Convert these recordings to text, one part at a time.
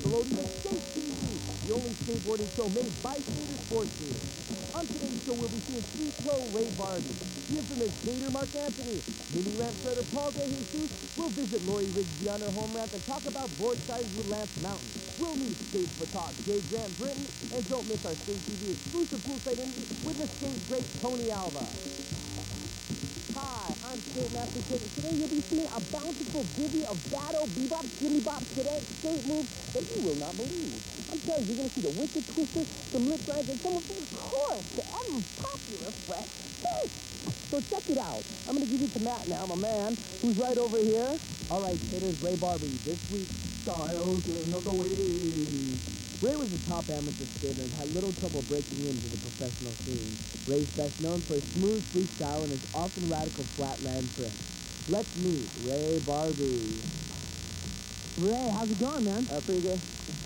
below the SK8-TV, the only skateboarding show made by skater sports skaters. On today's show, we'll be seeing Street Pro Ray Barbie, the infamous skater Mark Anthony, mini ramp shredder Paul De Jesus. We'll visit Lori Rigsby on her home ramp and talk about board sizes with Lance Mountain. We'll meet skate for talk Jay Grant Britton, and don't miss our SK8-TV exclusive poolside interview with the skate great Tony Alva. Hi, I'm Skate Master Kid, and today you'll be seeing a bountiful bivvy of battle, bebop, shimmy bop, cadet skate moves that you will not believe. I'm telling you, you're going to see the wicked twister, some lip grinds, and some of the course, the ever popular fresh skate. So check it out. I'm going to give you to Matt now, my man, who's right over here. All right, skaters, Ray Barbie, this week's Style King of the Week. Ray was a top amateur skater and had little trouble breaking into the professional scene. Ray's best known for his smooth freestyle and his often radical flatland tricks. Let's meet Ray Barbie. Ray, how's it going, man? Pretty good.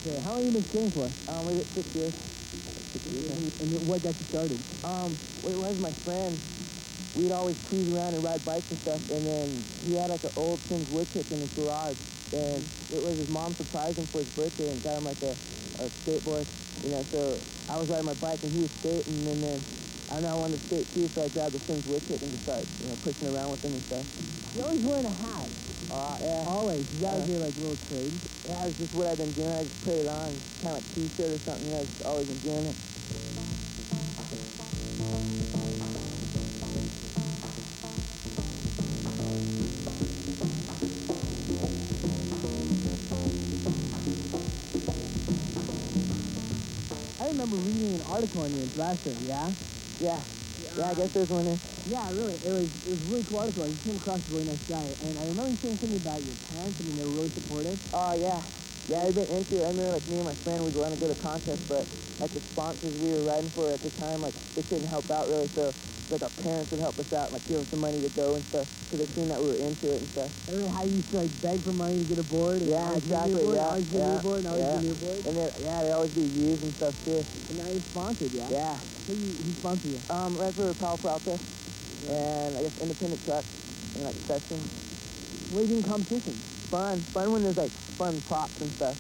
Okay, how long have you been skating for? Was it 6 years? 6 years. And what got you started? It was my friend. We'd always cruise around and ride bikes and stuff, and then he had like an old Sims woodchip in his garage, and it was his mom surprised him for his birthday and got him like a skateboard, you know, so I was riding my bike and he was skating, and then I don't know, I wanted to skate too, so I grabbed the Sims woodchip and just started, you know, pushing around with him and stuff. You're always wearing a hat. Yeah. Always. Is that your like little trade? Yeah, it's just what I've been doing. I just put it on, kind of like t-shirt or something, you know, I've just always been doing it. I remember reading an article on you in Thrasher, yeah? Yeah, I guess there's one there. Yeah, really, it was a really cool article. You came across a really nice guy, and I remember you saying something about your parents. I mean, they were really supportive. Oh, yeah. Yeah, they've been into it. I remember, like, me and my friend, we'd want to go to contests, but, like, the sponsors we were riding for at the time, like, they couldn't help out, really, so, like, our parents would help us out, like, give us some money to go and stuff, because they seen that we were into it and stuff. I remember how you used to, like, beg for money to get a board? Yeah, exactly, yeah. Always get a new board, and always get a new board? And they always be used and stuff, too. And now you're sponsored, yeah? Yeah. Who sponsored you? Right for Power Protest, and, I guess, independent trucks, and, like, sessions. What do you do in competitions? Fun when there's, like, fun props and stuff.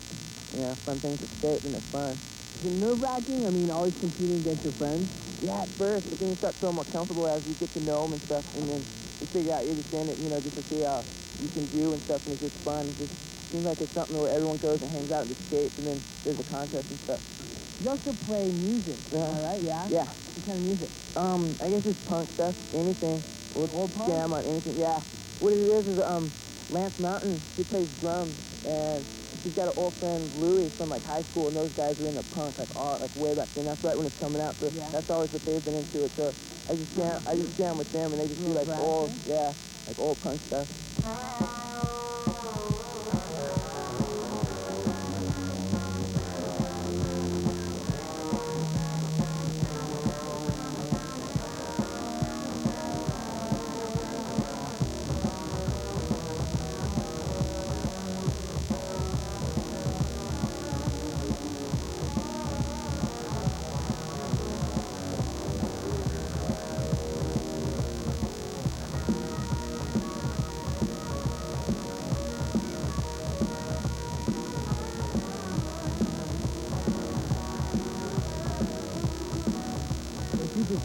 You know, fun things to skate, and it's fun. Is it nerve-wracking? I mean, always competing against your friends? Yeah, at first, but then you start feeling more comfortable as you get to know them and stuff, and then you figure out you're just in it, you know, just to see how you can do and stuff, and it's just fun. It just seems like it's something where everyone goes and hangs out and just skates, and then there's a contest and stuff. You also play music, right? Yeah? Yeah. What kind of music? I guess it's punk stuff, anything. We'll jam on anything, yeah. What it is Lance Mountain, he plays drums, and he's got an old friend, Louie, from, like, high school, and those guys were into punk, like way back then. That's right when it's coming out, so that's always what they've been into it. So I just jam with them, and they just do, like, old punk stuff.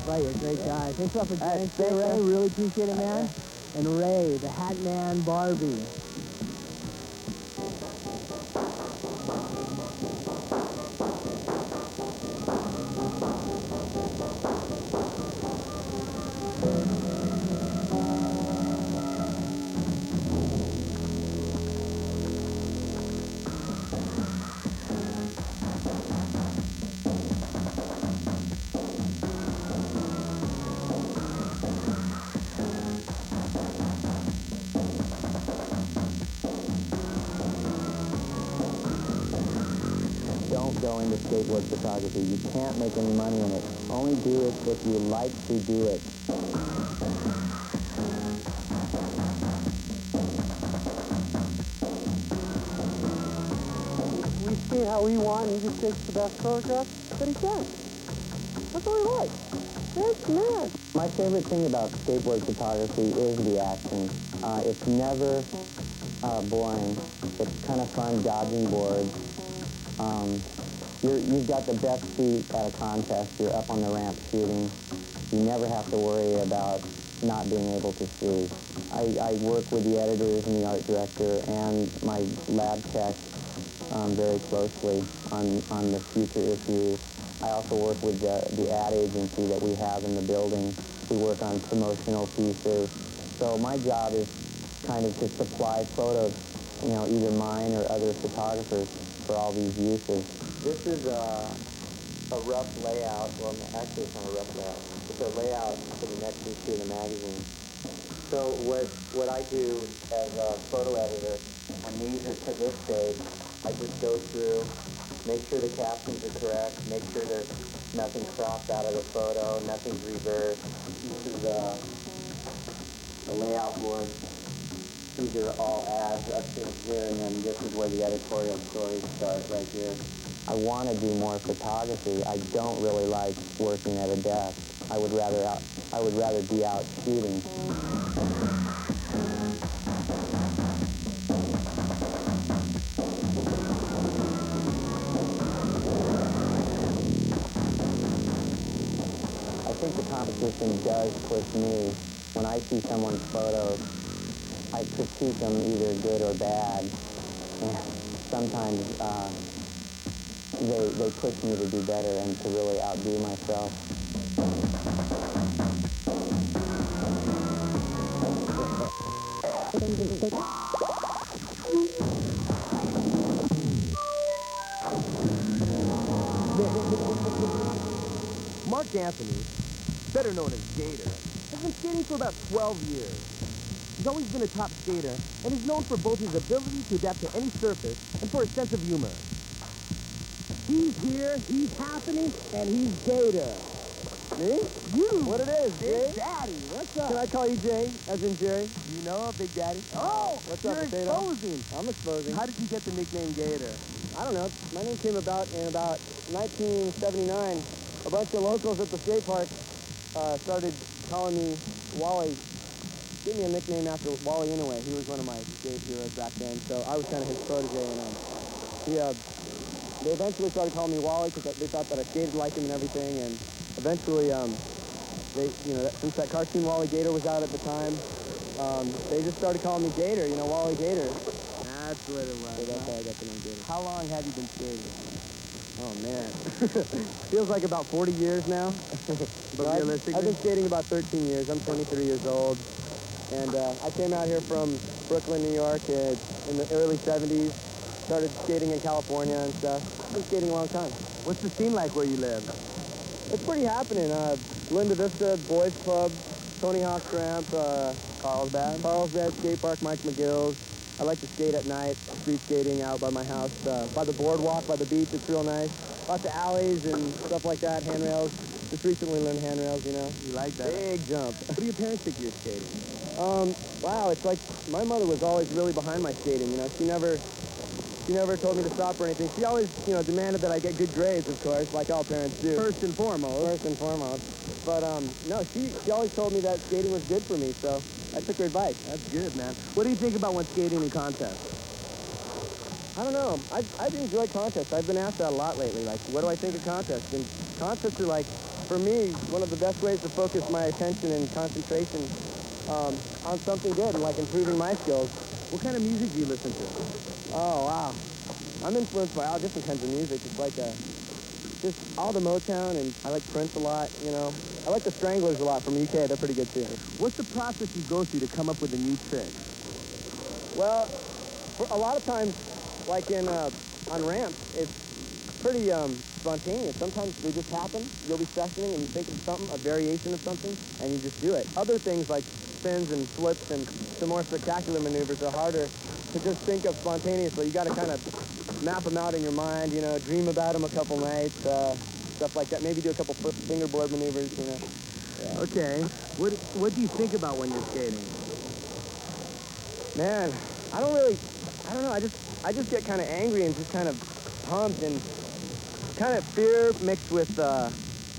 Right, you're a great guy. Thanks a lot for joining us today, Ray. Really appreciate it, man. And Ray, the Hat Man Barbie. Don't go into skateboard photography. You can't make any money in it. Only do it if you like to do it. We skate how we want, and he just takes the best photographs that he can. That's all he likes. That's mad. My favorite thing about skateboard photography is the action. It's never boring. It's kind of fun dodging boards. You've got the best seat at a contest. You're up on the ramp shooting. You never have to worry about not being able to see. I work with the editors and the art director and my lab tech very closely on the future issues. I also work with the ad agency that we have in the building. We work on promotional pieces. So my job is kind of to supply photos, you know, either mine or other photographers for all these uses. This is a rough layout. Well, actually, it's not a rough layout. It's a layout for the next issue of the magazine. So what I do as a photo editor, when these are to this stage, I just go through, make sure the captions are correct, make sure there's nothing cropped out of the photo, nothing's reversed. This is the layout board. These are all ads up to here, and then this is where the editorial stories start, right here. I want to do more photography. I don't really like working at a desk. I would rather be out shooting. I think the competition does push me. When I see someone's photos, I critique them either good or bad. And sometimes they push me to do better and to really outdo myself. Mark Anthony, better known as Gator, has been skating for about 12 years. He's always been a top skater, and is known for both his ability to adapt to any surface and for his sense of humor. He's here, he's happening, and he's Gator. Me? You! What it is, Big Jay? Daddy, what's up? Can I call you Jay, as in Jerry? You know, Big Daddy. Oh, what's up, Potato? You're exposing. I'm exposing. How did you get the nickname Gator? I don't know. My name came about in about 1979. A bunch of locals at the skate park started calling me Wally. Gave me a nickname after Wally Inouye. He was one of my skate heroes back then, so I was kind of his protege. And they eventually started calling me Wally because they thought that I skated like him and everything. And eventually, since that cartoon Wally Gator was out at the time, they just started calling me Gator. You know, Wally Gator. That's what it was. So that's how I got the name Gator. How long have you been skating? Oh, man. Feels like about 40 years now. But realistically? I've been skating about 13 years. I'm 23 years old. And I came out here from Brooklyn, New York in the early 70s. Started skating in California and stuff. I've been skating a long time. What's the scene like where you live? It's pretty happening. Linda Vista, Boys Club, Tony Hawk's Ramp, Carlsbad Skate Park, Mike McGill's. I like to skate at night, street skating out by my house, by the boardwalk, by the beach. It's real nice. Lots of alleys and stuff like that, handrails. Just recently learned handrails, you know. You like that? Big jump. What do your parents think you're skating? Wow, it's like my mother was always really behind my skating, you know. She never told me to stop or anything. She always, demanded that I get good grades, of course, like all parents do. First and foremost. But, no, she always told me that skating was good for me, so I took her advice. That's good, man. What do you think about when skating in contests? I don't know. I enjoy contests. I've been asked that a lot lately. Like, what do I think of contests? And contests are, like, for me, one of the best ways to focus my attention and concentration on something good and, like, improving my skills. What kind of music do you listen to? Oh, wow. I'm influenced by all different kinds of music. It's like just all the Motown, and I like Prince a lot, you know. I like the Stranglers a lot from UK. They're pretty good, too. What's the process you go through to come up with a new trick? Well, for a lot of times, like on ramps, it's pretty spontaneous. Sometimes they just happen. You'll be sessioning and you think of something, a variation of something, and you just do it. Other things like spins and flips and some more spectacular maneuvers are harder to just think of spontaneously. You got to kind of map them out in your mind, you know, dream about them a couple nights, stuff like that. Maybe do a couple fingerboard maneuvers, you know. Yeah. Okay. What do you think about when you're skating? Man, I don't know. I just get kind of angry and just kind of pumped and kind of fear mixed with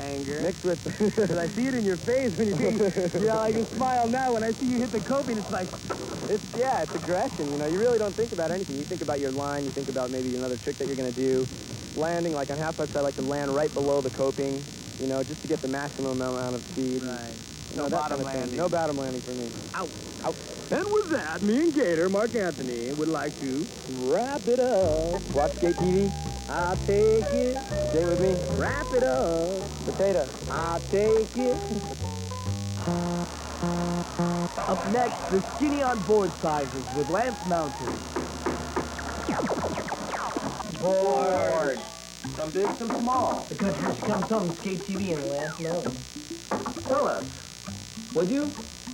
Anger. Mixed with... Because I see it in your face when you like you smile now. When I see you hit the coping, it's like... Yeah, it's aggression. You know, you really don't think about anything. You think about your line. You think about maybe another trick that you're going to do. Landing, like on half pipes, I like to land right below the coping, you know, just to get the maximum amount of speed. Right. No bottom landing. No bottom landing for me. Ow. Ow. And with that, me and Gator, Mark Anthony, would like to Wrap it up. Watch SK8-TV. I'll take it. Stay with me. Wrap it up. Potato. I'll take it. Up next, the skinny on board sizes with Lance mounted. Board. Some big, some small. The country has come from SK8-TV and Lance mounted. Tell us, would you?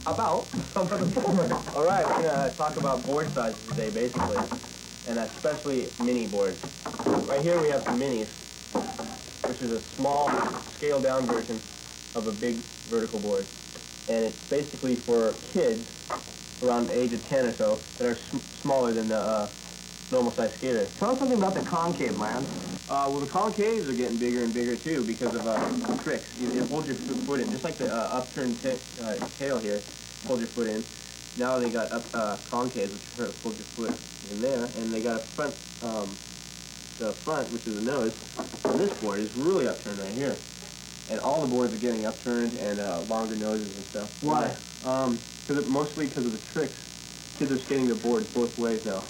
About some of the board. All right, we're going to talk about board sizes today, basically, and especially mini boards. Right here we have the minis, which is a small, scaled-down version of a big vertical board. And it's basically for kids around the age of 10 or so that are smaller than the normal-sized skater. Tell us something about the concave, Lance. Well, the concaves are getting bigger and bigger, too, because of tricks. It holds your foot in, just like the upturned tail here, hold your foot in. Now they got concaves, which hold your foot in there, and they got a front, the front, which is the nose, on this board is really upturned right here. And all the boards are getting upturned and longer noses and stuff. Why? Mostly because of the tricks. Kids are skating the boards both ways now.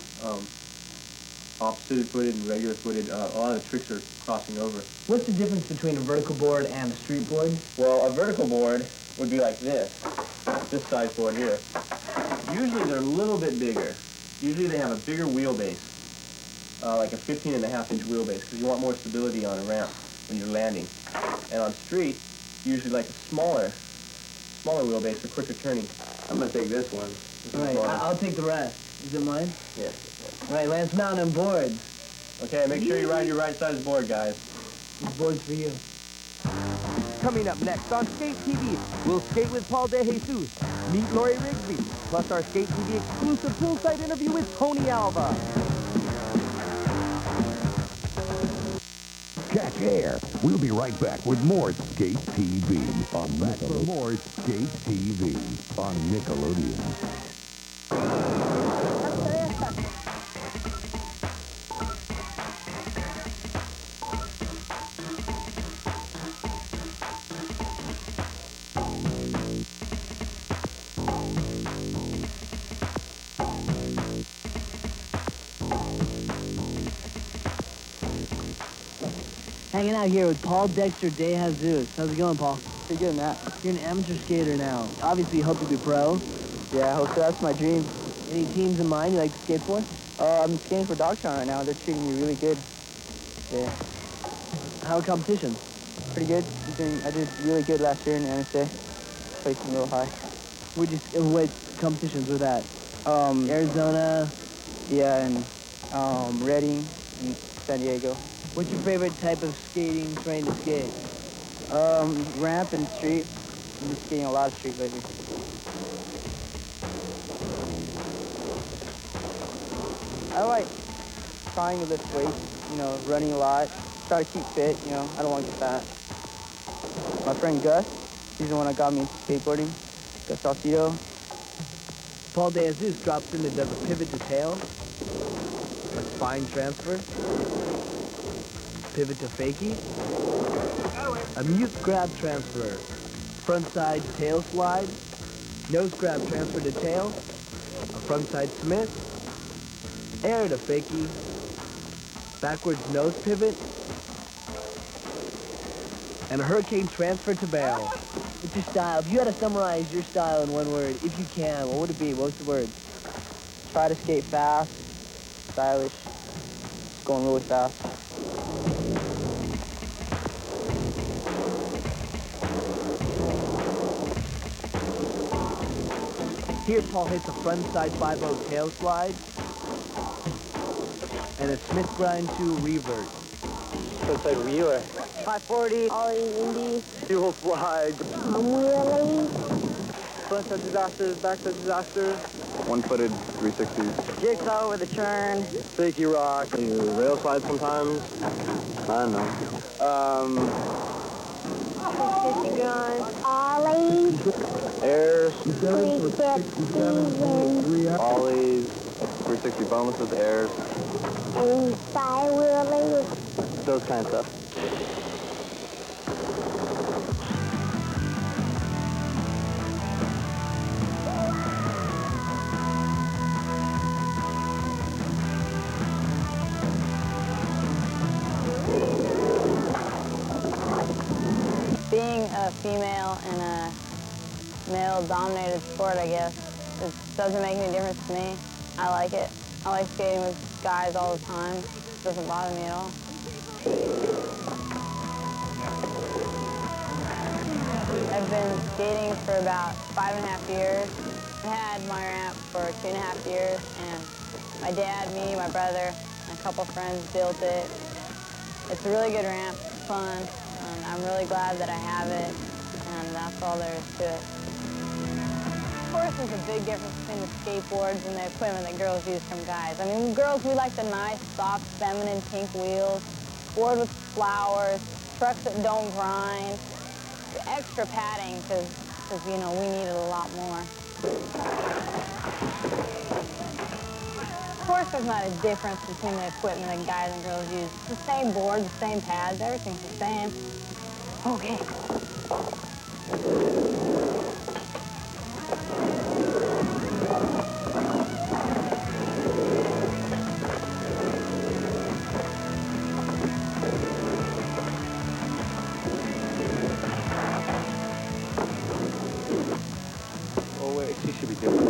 Opposite-footed and regular-footed, a lot of the tricks are crossing over. What's the difference between a vertical board and a street board? Well, a vertical board would be like this size board here. Usually they're a little bit bigger. Usually they have a bigger wheelbase, like a 15.5-inch wheelbase, because you want more stability on a ramp when you're landing. And on street, usually like a smaller wheelbase for quicker turning. I'm going to take this one. All right, I'll take the rest. Is it mine? Yes. All right, Lance mountain and boards. Okay, make sure you ride your right size board, guys. These boards for you. Coming up next on SK8-TV, we'll skate with Paul DeJesus, meet Lori Rigsby, plus our SK8-TV exclusive poolside interview with Tony Alva. Catch air. We'll be right back with more SK8-TV. Back for more SK8-TV on Nickelodeon. Hanging out here with Paul Dexter DeJesus. How's it going, Paul? Pretty good, Matt. You're an amateur skater now. Obviously, you hope to be pro. Yeah, I hope so. That's my dream. Any teams in mind you like to skate for? I'm skating for Dogtown right now. They're treating me really good. Yeah. How are competitions? Pretty good. I did really good last year in NSA. Placing real high. What competitions were that? Arizona? Yeah, and Reading and San Diego. What's your favorite type of skating train to skate? Ramp and street. I'm just skating a lot of street lately. I like trying to lift weights, you know, running a lot. Try to keep fit, you know, I don't want to get fat. My friend Gus, he's the one that got me into skateboarding. Gus Salcido. Paul DeJesus drops in and does a pivot to tail, a spine transfer, pivot to fakie, a mute grab transfer, front side tail slide, nose grab transfer to tail, a front side Smith, air to fakie, backwards nose pivot, and a hurricane transfer to bail. What's your style? If you had to summarize your style in one word, if you can, what would it be? What's the word? Try to skate fast, stylish, going really fast. Here, Paul hits a front side 5-0 tail slide and a Smith grind to revert. Front side wheeler. 540. Ollie Indy. Dual slide. I'm wheeling. Front side disaster, back side disaster. One-footed 360s. Jigsaw with a churn. Fakie rock. Rail slide sometimes. I don't know. 350 guns. Ollies. Airs. 360s. Ollies. 360 bonuses, airs. And side wheelies. Those kind of stuff. Being a female in a male-dominated sport, I guess, it doesn't make any difference to me. I like it. I like skating with guys all the time. It doesn't bother me at all. I've been skating for about 5.5 years. I had my ramp for 2.5 years, and my dad, me, my brother, and a couple friends built it. It's a really good ramp, it's fun, and I'm really glad that I have it, and that's all there is to it. Of course, there's a big difference between the skateboards and the equipment that girls use from guys. I mean, girls, we like the nice, soft, feminine pink wheels, board with flowers, trucks that don't grind, extra padding, because you know, we need it a lot more. Of course, there's not a difference between the equipment that guys and girls use. It's the same board, the same pads, everything's the same. Okay. Oh wait, she should be different.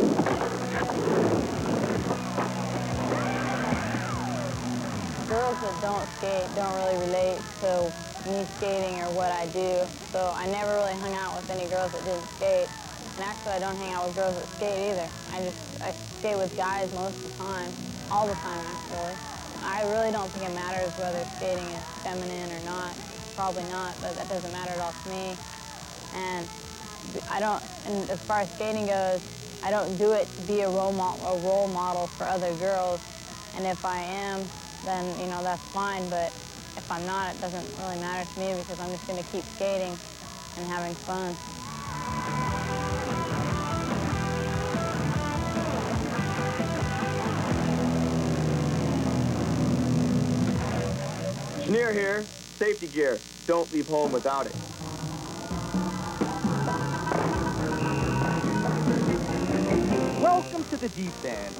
Girls that don't skate don't really relate to me skating or what I do, so I never really hung out with any girls that didn't skate. And actually, I don't hang out with girls that skate either. I skate with guys most of the time, all the time actually. I really don't think it matters whether skating is feminine or not. Probably not, but that doesn't matter at all to me. And and as far as skating goes, I don't do it to be a role model for other girls. And if I am, then, you know, that's fine, but if I'm not, it doesn't really matter to me because I'm just going to keep skating and having fun. Engineer here, safety gear. Don't leave home without it. Welcome to the deep end.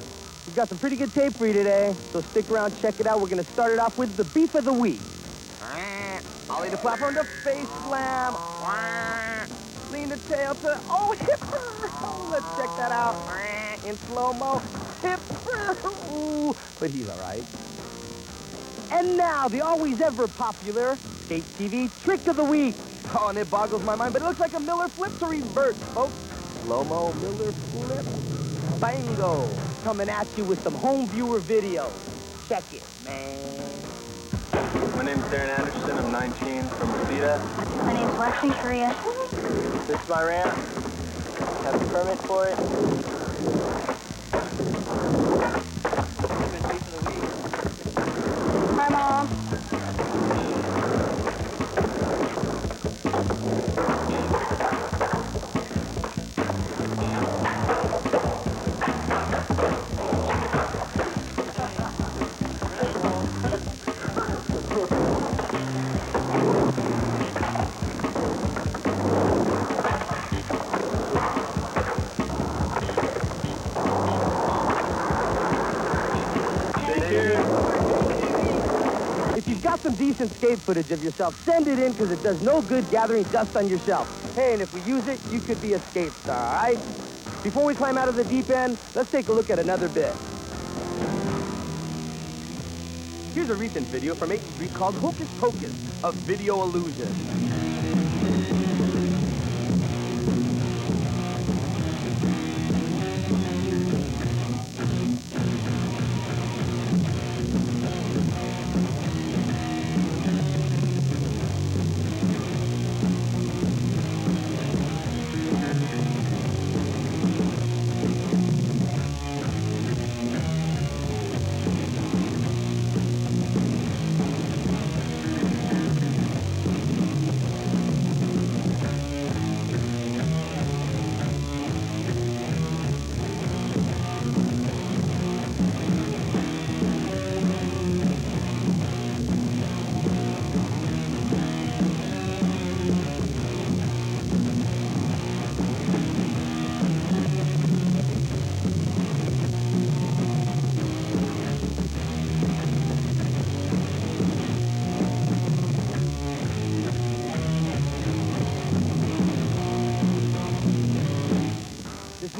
We've got some pretty good tape for you today, so stick around, check it out. We're going to start it off with the beef of the week. Ollie the platform to face slam. Lean the tail to, oh, hipper. Oh, let's check that out. In slow-mo, hipper. Ooh, but he's all right. And now, the always ever popular SK8-TV trick of the week. Oh, and it boggles my mind, but it looks like a Miller flip to reverse, folks. Slow-mo Miller flip. Bango. Coming at you with some home viewer video. Check it, man. My name's Darren Anderson. I'm 19 from Reseda. My name's Western Korea. This is my ramp. Have a permit for it. Hi, Mom. If you've got some decent skate footage of yourself, send it in because it does no good gathering dust on your shelf. Hey, and if we use it, you could be a skate star, all right? Before we climb out of the deep end, let's take a look at another bit. Here's a recent video from 8th Street called Hocus Pocus, a video illusion.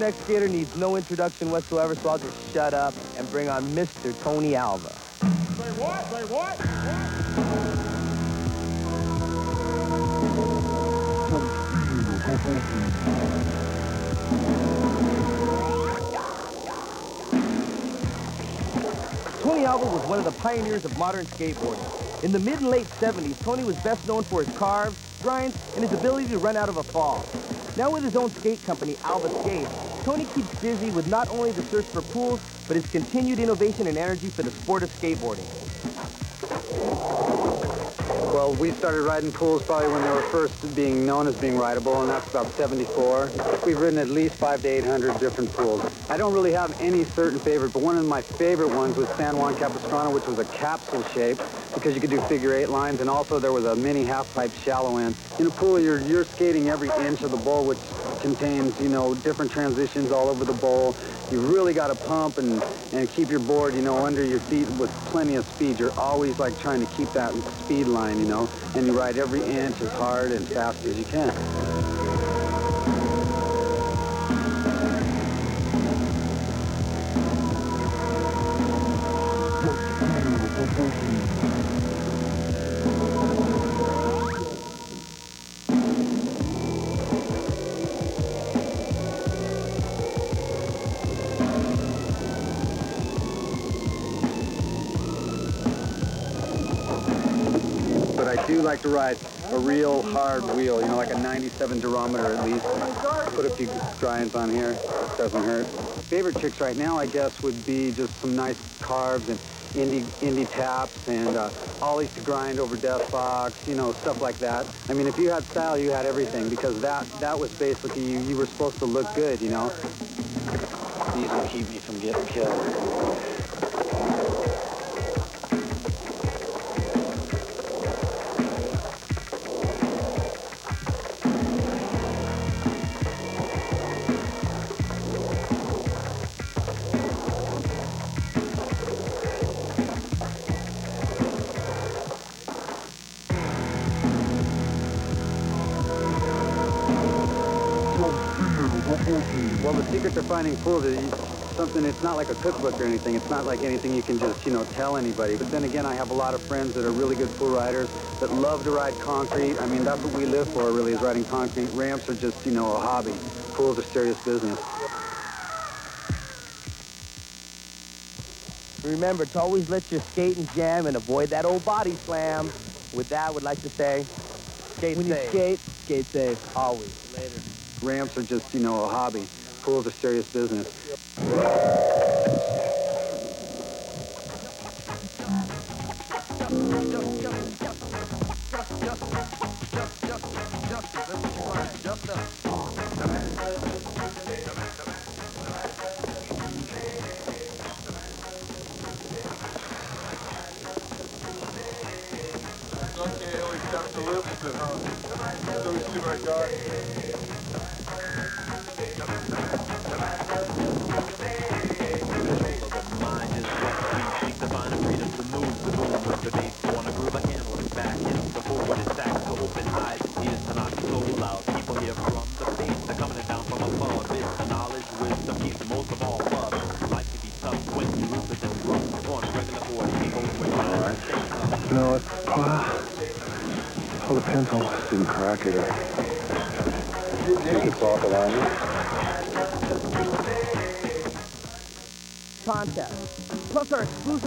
next skater needs no introduction whatsoever, so I'll just shut up and bring on Mr. Tony Alva. Say what? Say what? Tony Alva was one of the pioneers of modern skateboarding. In the mid and late 70s, Tony was best known for his carves, grinds, and his ability to run out of a fall. Now with his own skate company, Alva Skates, Tony keeps busy with not only the search for pools, but his continued innovation and energy for the sport of skateboarding. Well, we started riding pools probably when they were first being known as being rideable, and that's about 74. We've ridden at least 500 to 800 different pools. I don't really have any certain favorite, but one of my favorite ones was San Juan Capistrano, which was a capsule shape, because you could do figure-8 lines, and also there was a mini half-pipe shallow end. In a pool, you're skating every inch of the bowl, which contains, you know, different transitions all over the bowl. You really got to pump and keep your board, you know, under your feet with plenty of speed. You're always like trying to keep that speed line, you know, and you ride every inch as hard and fast as you can. I do like to ride a real hard wheel, you know, like a 97 durometer at least. Put a few grinds on here, doesn't hurt. Favorite tricks right now, I guess, would be just some nice carves and indie taps and ollies to grind over death box, you know, stuff like that. I mean, if you had style, you had everything, because that was basically, you were supposed to look good, you know. These will keep me from getting killed. Well, the secret to finding pools is something, it's not like a cookbook or anything. It's not like anything you can just, you know, tell anybody. But then again, I have a lot of friends that are really good pool riders that love to ride concrete. I mean, that's what we live for, really, is riding concrete. Ramps are just, you know, a hobby. Pools are serious business. Remember to always let your skating jam and avoid that old body slam. With that, I would like to say, skate when safe. You skate, skate safe. Always. Later. Ramps are just, you know, a hobby. Pools are serious business. No, it's all depends on what's in crack it. Take it off the line. Contest. Plus our exclusive